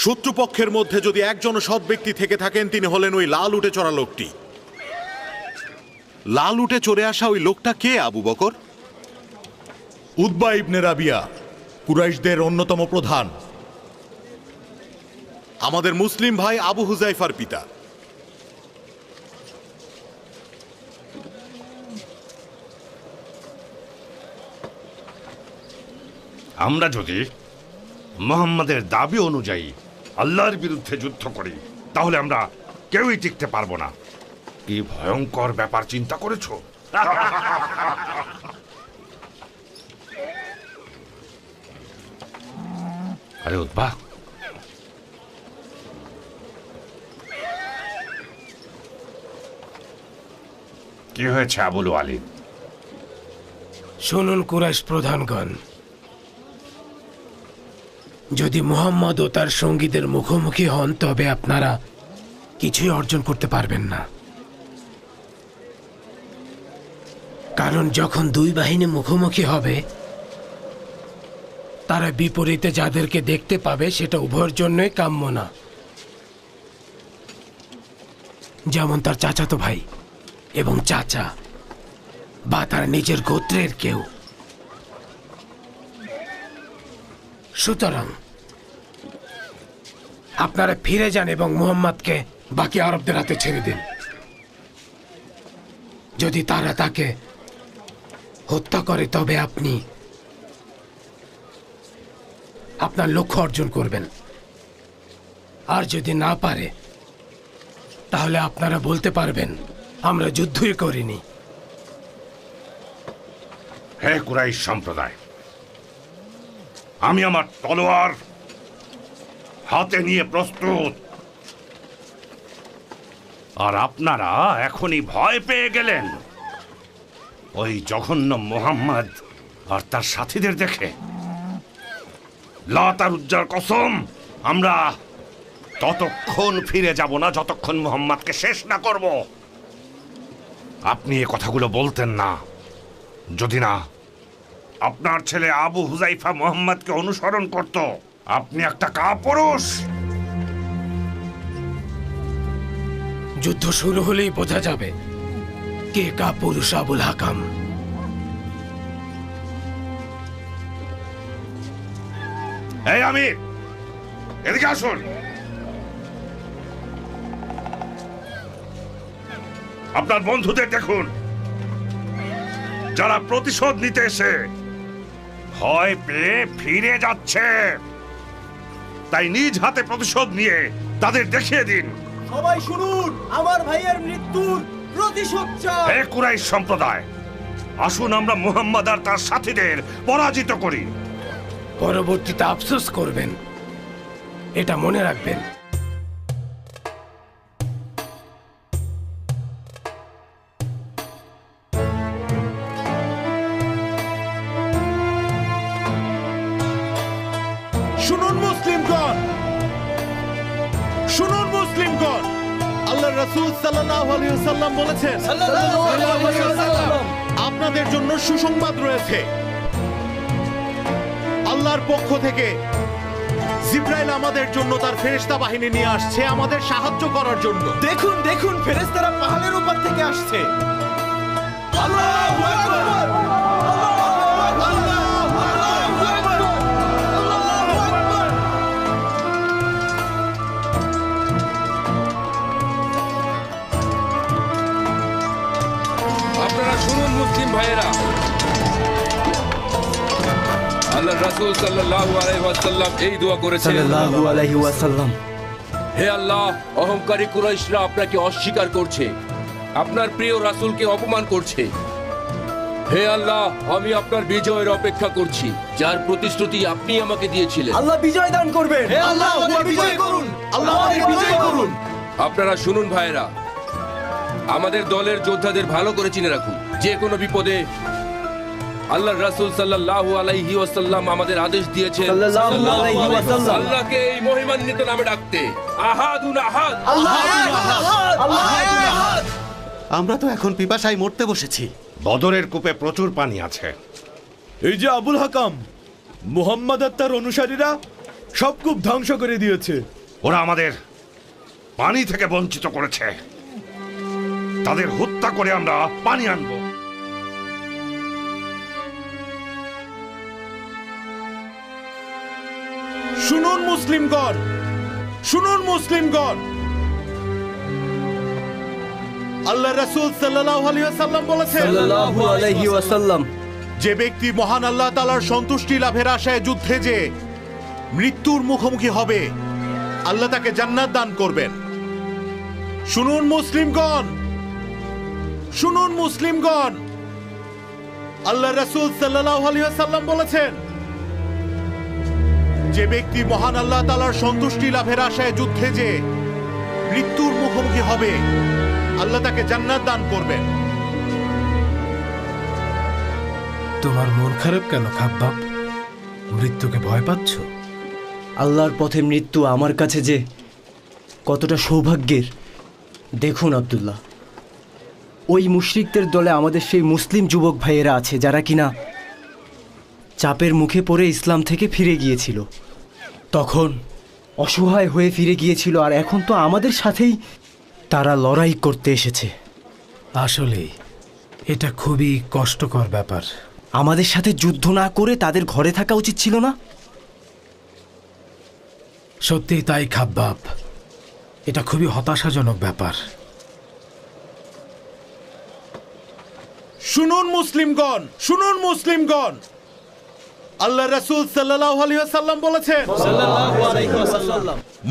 শত্রুপক্ষের মধ্যে যদি একজন সৎ ব্যক্তি থেকে থাকেন তিনি হলেন ওই লাল উটে চড়া লোকটি। লাল উটে চড়ে আসা ওই লোকটা কে আবু বকর? উতবা ইবনে রাবিয়া, কুরাইশদের অন্যতম প্রধান, আমাদের মুসলিম ভাই আবু হুজাইফার পিতা। আমরা যদি মুহাম্মাদের দাবি অনুযায়ী আল্লাহর বিরুদ্ধে যুদ্ধ করি তাহলে আমরা কেউই টিকতে পারবো না। কি ভয়ঙ্কর ব্যাপার চিন্তা করেছো? আরে উতবা, কি হয়েছে আবুল ওয়ালিদ? শুনুন কুরাইশ প্রধানগণ, যদি মুহাম্মদ ও তার সঙ্গীদের মুখোমুখি হন তবে আপনারা কিছুই অর্জন করতে পারবেন না। কারণ যখন দুই বাহিনী মুখোমুখি হবে তারা বিপরীতে যাদেরকে দেখতে পাবে সেটা উভয়ের জন্যই কাম্য না। যেমন তার চাচাতো ভাই এবং চাচা বা তার নিজের গোত্রের কেউ। সুতরাং আপনারা ফিরে যান এবং মুহাম্মদকে বাকি আরবদের হাতে ছেড়ে দিন। যদি তারা তাকে হত্যা করে তবে আপনি আপনার লক্ষ্য অর্জন করবেন, আর যদি না পারে তাহলে আপনারা বলতে পারবেন আমরা যুদ্ধই করিনি। হে কুরাইশ সম্প্রদায়, আমি আমার তলোয়ার হাতে নিয়ে প্রস্তুত, আর আপনারা এখনই ভয় পেয়ে গেলেন ওই জঘন্য মুহাম্মদ আর তার সাথীদের দেখে। লাত আর উজ্জার কসম, আমরা ততক্ষণ ফিরে যাব না যতক্ষণ মুহাম্মদকে শেষ না করব। আপনি এ কথাগুলো বলতেন না যদি না আপনার ছেলে আবু হুজাইফা মুহাম্মদকে অনুসরণ করত। আপনি একটা কাপুরুষ। যুদ্ধ শুরু হলেই বোঝা যাবে কে কাপুরুষ আবুল হাকাম। এই আমির, এদিকে আসুন। আপনার বন্ধুদের দেখুন, যারা প্রতিশোধ নিতে এসে ভয় পেয়ে ফিরে যাচ্ছে। তাই নিজ হাতে প্রতিশোধ নিয়ে তাদের দেখিয়ে দিন। সবাই শুনুন, আমার ভাইয়ের মৃত্যুর প্রতিশোধ চাই। হে কুরাইশ সম্প্রদায়, আসুন আমরা মুহাম্মদ আর তার সাথীদের পরাজিত করি। পরবর্তীতে আফসোস করবেন, এটা মনে রাখবেন। শুনুন মুসলিমগণ, শুনুন মুসলিমগণ, আল্লাহ রাসূল সাল্লাল্লাহু আলাইহি ওয়াসাল্লাম বলেছেন, আপনাদের জন্য সুসংবাদ রয়েছে। আল্লাহর পক্ষ থেকে জিবরাইল আমাদের জন্য তার ফেরেশতা বাহিনী নিয়ে আসছে আমাদের সাহায্য করার জন্য। দেখুন দেখুন, ফেরেশতারা পাহাড়ের উপর থেকে আসছে। আল্লাহু আকবার! আপনারা শুনুন মুসলিম ভাইয়েরা, আল্লাহ রাসূল সাল্লাল্লাহু আলাইহি ওয়াসাল্লাম এই দোয়া করেছেন, সাল্লাল্লাহু আলাইহি ওয়াসাল্লাম, হে আল্লাহ, অহংকারী কুরাইশরা আপনাকে অস্বীকার করছে, আপনার প্রিয় রাসূলকে অপমান করছে। হে আল্লাহ, আমি আপনার বিজয়ের অপেক্ষা করছি, যার প্রতিশ্রুতি আপনি আমাকে দিয়েছিলেন। আল্লাহ বিজয় দান করবেন। হে আল্লাহ, আমাদের বিজয় করুন। আল্লাহ আমাদের বিজয় করুন। আপনারা শুনুন ভাইয়েরা, আমাদের দলের যোদ্ধাদের ভালো করে চিনে রাখুন। যে কোনো বিপদে আল্লাহ রাসূল সাল্লাল্লাহু আলাইহি ওয়াসাল্লাম আমাদের আদেশ দিয়েছেন আল্লাহকে এই মহিমান্বিত নামে ডাকতে। আহাদুন আহাদ, আমরা তো এখন পিপাসায় মরতে বসেছি। বদরের কূপে প্রচুর পানি আছে। এই যে আবুল হাকাম, মুহাম্মদ আর তার অনুসারীরা সব কূপ ধ্বংস করে দিয়েছে। ওরা আমাদের পানি থেকে বঞ্চিত করেছে, তাদের হত্যা করে আমরা পানি আনবো। শুনুন মুসলিমগণ, শুনুন মুসলিমগণ, আল্লাহ রাসূল সাল্লাল্লাহু আলাইহি ওয়াসাল্লাম বলেছেন, সাল্লাল্লাহু আলাইহি ওয়াসাল্লাম, যে ব্যক্তি মহান আল্লাহ তাআলার সন্তুষ্টি লাভের আশায় যুদ্ধে যে মৃত্যুর মুখোমুখি হবে, আল্লাহ তাকে জান্নাত দান করবেন। শুনুন মুসলিমগণ, শুনুন মুসলিমগণ, আল্লাহ রাসূল সাল্লাল্লাহু আলাইহি ওয়াসাল্লাম বলেছেন, যে ব্যক্তি মহান আল্লাহ তাআলার সন্তুষ্টি লাভের আশায় যুদ্ধে যে মৃত্যুর মুখোমুখি হবে, আল্লাহ তাকে জান্নাত দান করবেন। তোমার মন খারাপ কেন খাব্বাব? মৃত্যুকে ভয় পাচ্ছ? আল্লাহর পথে মৃত্যু আমার কাছে যে কতটা সৌভাগ্যের দেখুন আব্দুল্লাহ, ওই মুশরিকদের দলে আমাদের সেই মুসলিম যুবক ভাইয়েরা আছে যারা কিনা চাপের মুখে পড়ে ইসলাম থেকে ফিরে গিয়েছিল, তখন অসহায় হয়ে ফিরে গিয়েছিল, আর এখন তো আমাদের সাথেই তারা লড়াই করতে এসেছে। আসলে এটা খুবই কষ্টকর ব্যাপার। আমাদের সাথে যুদ্ধ না করে তাদের ঘরে থাকা উচিত ছিল না? সত্যিই তাই খাব্বাব, এটা খুবই হতাশাজনক ব্যাপার। শুনুন মুসলিমগণ, শুনুন মুসলিমগণ, আল্লাহ রাসূল সাল্লাল্লাহু আলাইহি ওয়াসাল্লাম বলেছেন,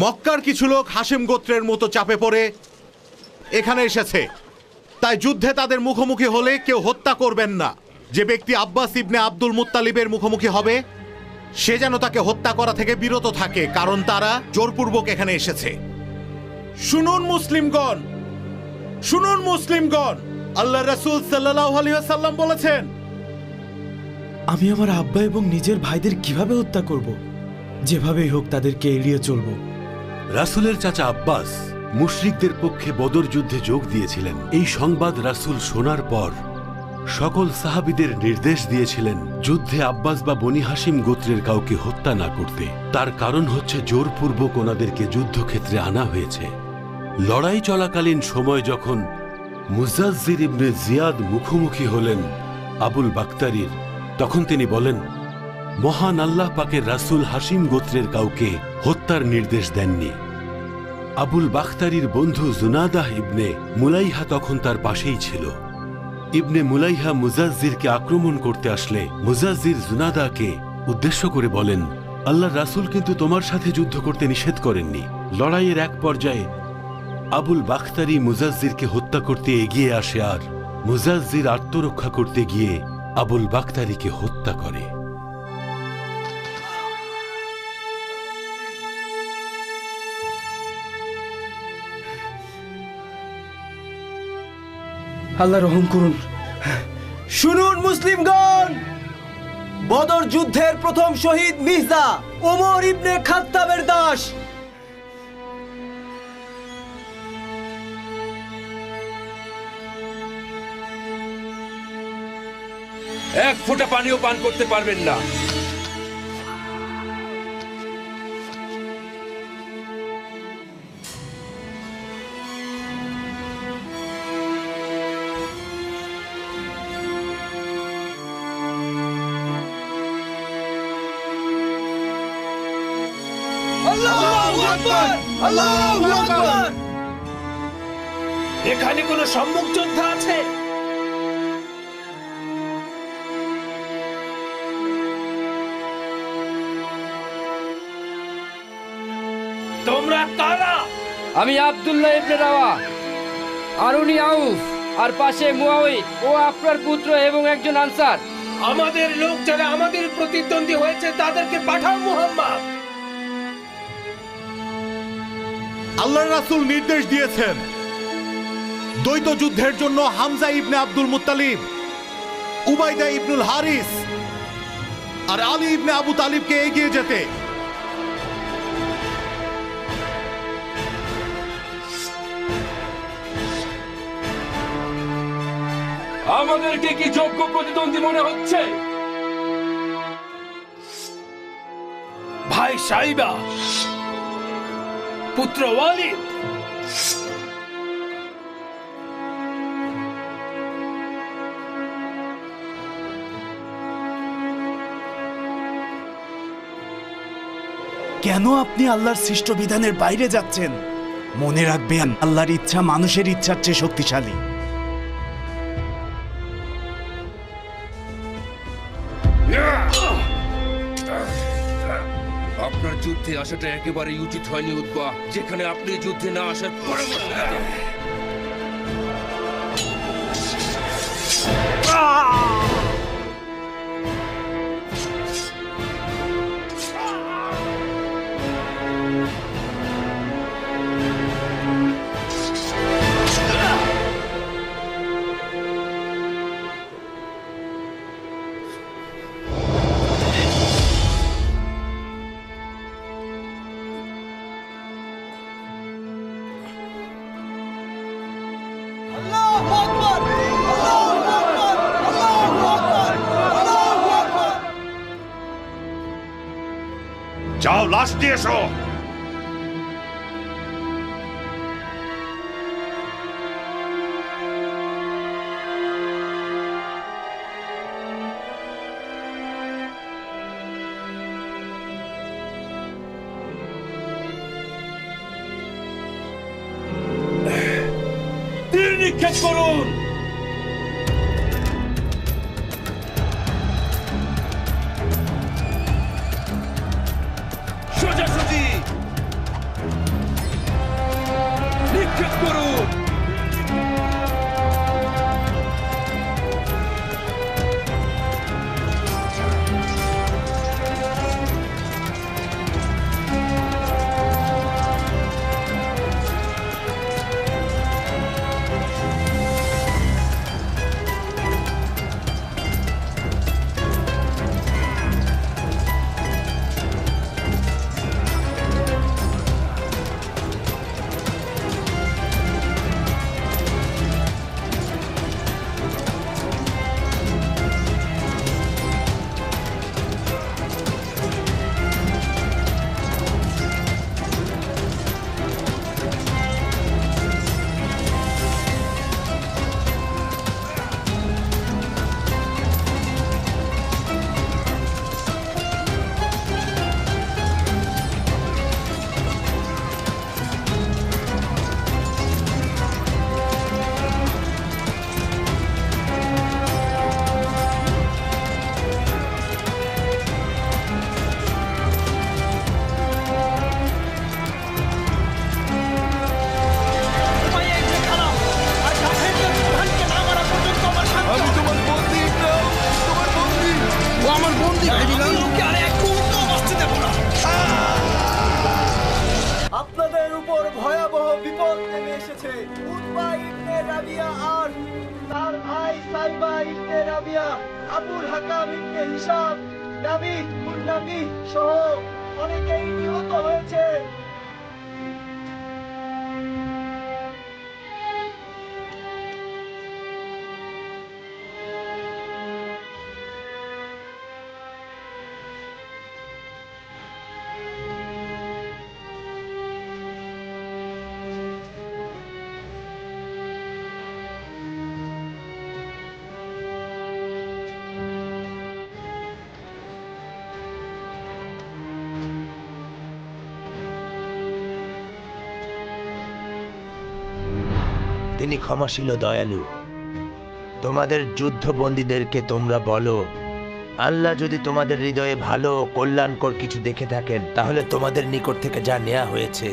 মক্কার কিছু লোক হাশিম গোত্রের মতো চাপে পড়ে এখানে এসেছে, তাই যুদ্ধে তাদের মুখোমুখি হলে কেউ হত্যা করবেন না। যে ব্যক্তি আব্বাস ইবনে আব্দুল মুত্তালিবের মুখোমুখি হবে, সে যেন তাকে হত্যা করা থেকে বিরত থাকে, কারণ তারা জোরপূর্বক এখানে এসেছে। শুনুন মুসলিমগণ, শুনুন মুসলিমগণ, আল্লাহ রাসূল সাল্লাল্লাহু আলাইহি ওয়াসাল্লাম বলেছেন, আমি আমার আব্বা এবং নিজের ভাইদের কিভাবে হত্যা করব? যেভাবেই হোক তাদেরকে এড়িয়ে চলব। রাসূলের চাচা আব্বাস মুশরিকদের পক্ষে বদর যুদ্ধে যোগ দিয়েছিলেন। এই সংবাদ রাসূল শোনার পর সকল সাহাবীদের নির্দেশ দিয়েছিলেন যুদ্ধে আব্বাস বা বনি হাশিম গোত্রের কাউকে হত্যা না করতে। তার কারণ হচ্ছে জোরপূর্বক ওনাদেরকে যুদ্ধক্ষেত্রে আনা হয়েছে। লড়াই চলাকালীন সময় যখন মুজাজ্জির ইবনে জিয়াদ মুখোমুখি হলেন আবুল বাক্তারির, তখন তিনি বলেন, মহান আল্লাহ পাকের রাসূল হাশিম গোত্রের কাউকে হত্যার নির্দেশ দেননি। আবুল বাখতারির বন্ধু জুনাদাহ ইবনে মুলাইহা তখন তার পাশেই ছিল। ইবনে মুলাইহা মুজাজ্জিরকে আক্রমণ করতে আসলে মুজাজ্জির জুনাদাকে উদ্দেশ্য করে বলেন, আল্লাহর রাসূল কিন্তু তোমার সাথে যুদ্ধ করতে নিষেধ করেননি। লড়াইয়ের এক পর্যায়ে আবুল বাখতারি মুজাজ্জিরকে হত্যা করতে এগিয়ে আসে আর মুজাজ্জির আত্মরক্ষা করতে গিয়ে আবুল বাখতারিকে হত্যা করে। আল্লাহ রহম করুন। শুনুন মুসলিমগণ, বদর যুদ্ধের প্রথম শহীদ মির্জা ওমর ইবনে খাত্তাবের দাস এক ফোঁটা পানিও পান করতে পারবেন না। এখানে কোনো সম্মুখ যোদ্ধা আছে? তোমরা কারা? আমি আব্দুল্লাহ ইবনে রাওয়া, আরুনি আউফ, আর পাশে মুয়াউইদ ও আপনার পুত্র এবং একজন আনসার। আমাদের লোক যারা আমাদের প্রতিদ্বন্দ্বী হয়েছে তাদেরকে পাঠাও মুহাম্মদ। আল্লাহর রাসূল নির্দেশ দিয়েছেন দ্বৈত যুদ্ধের জন্য হামজা ইবনে আব্দুল মুত্তালিব, উবাইদা ইবনুল হারিস আর আলী ইবনে আবু তালিবকে এগিয়ে যেতে। আমাদেরকে কি যোগ্য প্রতিদ্বন্দ্বী মনে হচ্ছে? ভাই সাইবা, পুত্র ওয়ালিদ, কেন আপনি আল্লাহর সৃষ্ট বিধানের বাইরে যাচ্ছেন? মনে রাখবেন, আল্লাহর ইচ্ছা মানুষের ইচ্ছার চেয়ে শক্তিশালী। আপনার যুদ্ধে আসাটা একেবারেই উচিত হয়নি উতবা, যেখানে আপনি যুদ্ধে না আসার পরামর্শ দেন। যাও, লাশ নিয়ে এসো। তীর নিক্ষেপ করুন। সোজাসুজি নিক্ষেপ করুন। রাবিয়া আর তার ভাই সাইবা ইবনে রাবিয়া, আবুল হাকাম ইবনে হিশাম, নাবি মুন্নাবি সহ অনেকেই নিহত হয়েছে। তিনি ক্ষমাশীল ও দয়ালু। তোমাদের যুদ্ধবন্দীদেরকে তোমরা বলো, আল্লাহ যদি তোমাদের হৃদয়ে ভালো ও কল্যাণকর কিছু দেখে থাকেন তাহলে তোমাদের নিকট থেকে যা নেওয়া হয়েছে